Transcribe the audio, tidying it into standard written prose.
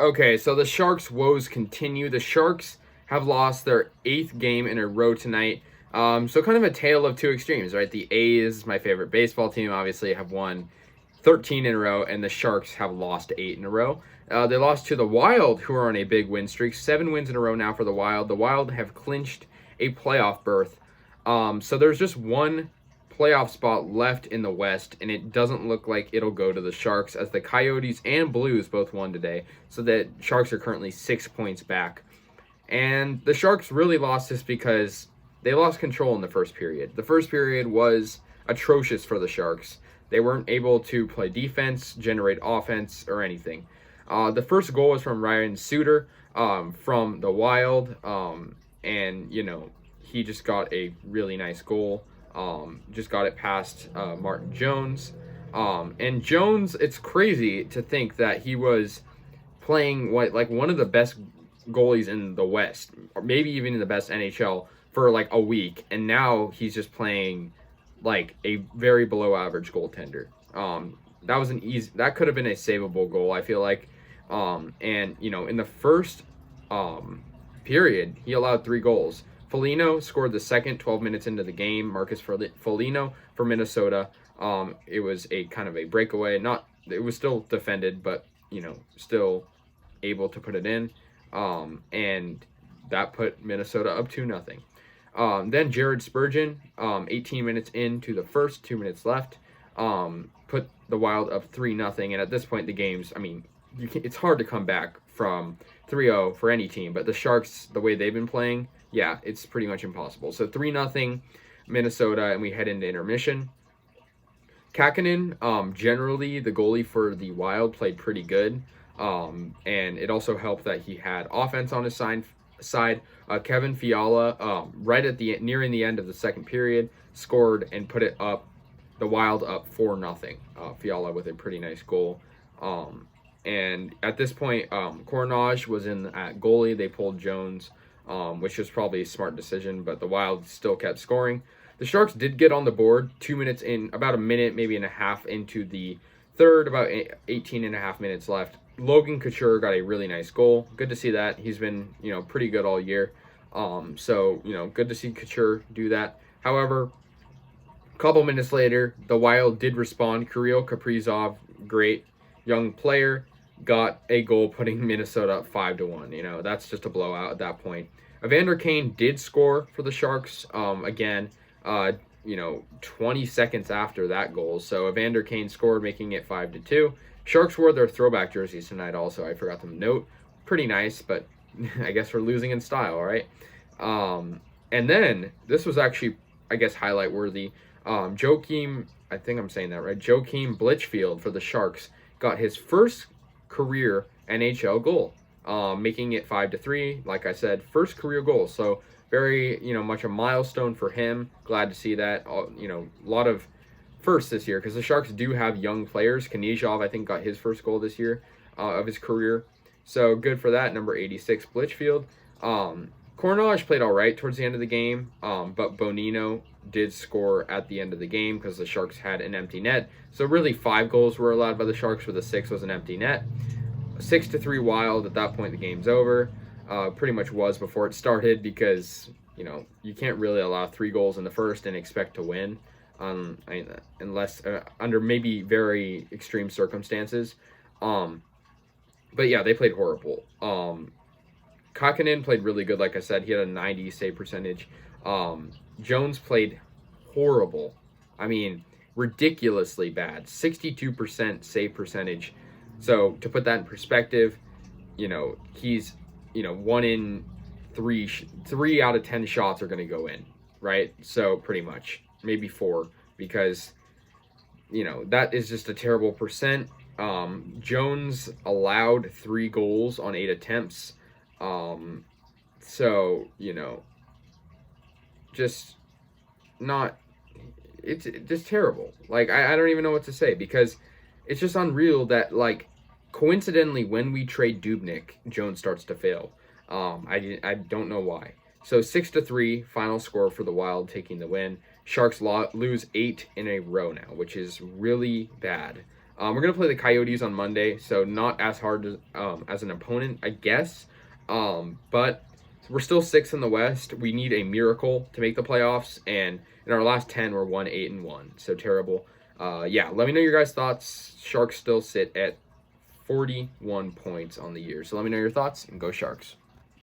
Okay, so the Sharks' woes continue. The Sharks have lost their 8th game in a row tonight. So kind of a tale of two extremes, right? The A's, my favorite baseball team, obviously have won 13 in a row, and the Sharks have lost 8 in a row. They lost to the Wild, who are on a big win streak. 7 wins in a row now for the Wild. The Wild have clinched a playoff berth. So there's just one playoff spot left in the West, and it doesn't look like it'll go to the Sharks, as the Coyotes and Blues both won today. So the Sharks are currently 6 points back. And the Sharks really lost this because they lost control in the first period. The first period was atrocious for the Sharks. They weren't able to play defense, generate offense, or anything. The first goal was from Ryan Suter from the Wild, and, he just got a really nice goal. Just got it past Martin Jones. And Jones, it's crazy to think that he was playing one of the best goalies in the West, or maybe even in the best NHL for like a week, and now he's just playing like a very below average goaltender. That could have been a savable goal, I feel like. And in the first period, he allowed 3 goals. Foligno scored the second 12 minutes into the game. Marcus Foligno for Minnesota. It was a kind of a breakaway. It was still defended, but still able to put it in. And that put Minnesota up 2-0. Then Jared Spurgeon, 18 minutes into the first, 2 minutes left, put the Wild up 3-0. And at this point, the game's, it's hard to come back from 3-0 for any team. But the Sharks, the way they've been playing, yeah, it's pretty much impossible. So 3-0 Minnesota, and we head into intermission. Kakkonen, generally, the goalie for the Wild, played pretty good. And it also helped that he had offense on his side. Kevin Fiala, right at nearing the end of the second period, scored and put it up, the Wild up 4-0. Fiala with a pretty nice goal. And at this point, Coronage was in at goalie. They pulled Jones, which was probably a smart decision, but the Wild still kept scoring. The Sharks did get on the board 2 minutes in, about a minute, maybe and a half into the third, about 18 and a half minutes left. Logan Couture got a really nice goal. Good to see that. He's been, pretty good all year. So, good to see Couture do that. However, a couple minutes later, the Wild did respond. Kirill Kaprizov, great young player, got a goal, putting Minnesota up 5-1. That's just a blowout at that point. Evander Kane did score for the Sharks again, 20 seconds after that goal. So Evander Kane scored, making it 5-2. Sharks wore their throwback jerseys tonight also. I forgot to note. Pretty nice, but I guess we're losing in style, right? And then, this was actually, I guess, highlight worthy. Joakim, I think I'm saying that right, Joakim Blichfield for the Sharks got his first career NHL goal, making it 5-3. Like I said, first career goal. So very, much a milestone for him. Glad to see that. A lot of first this year, because the Sharks do have young players. Knizhov, I think, got his first goal this year of his career. So good for that. Number 86, Blitchfield. Coronage played all right towards the end of the game, but Bonino did score at the end of the game because the Sharks had an empty net. So really 5 goals were allowed by the Sharks, where the 6th was an empty net. 6-3 Wild. At that point, the game's over. Pretty much was before it started, because, you can't really allow 3 goals in the first and expect to win. Unless under maybe very extreme circumstances. But yeah, they played horrible. Kakkonen played really good, like I said. He had a 90 save percentage. Jones played horrible. Ridiculously bad. 62% save percentage. So to put that in perspective, he's 1 in 3 out of 10 shots are going to go in, right? So pretty much. Maybe 4, because that is just a terrible percent. Jones allowed 3 goals on 8 attempts. So just not, it's just terrible. Like, I don't even know what to say, because it's just unreal that, like, coincidentally, when we trade Dubnyk, Jones starts to fail. I don't know why. So 6-3 final score for the Wild, taking the win. Sharks lose 8 in a row now, which is really bad. We're gonna play the Coyotes on Monday, so not as hard as an opponent, I guess. But we're still sixth in the West. We need a miracle to make the playoffs, and in our last 10, we're 1-8-1. So terrible. Yeah, let me know your guys' thoughts. Sharks still sit at 41 points on the year. So let me know your thoughts and go Sharks.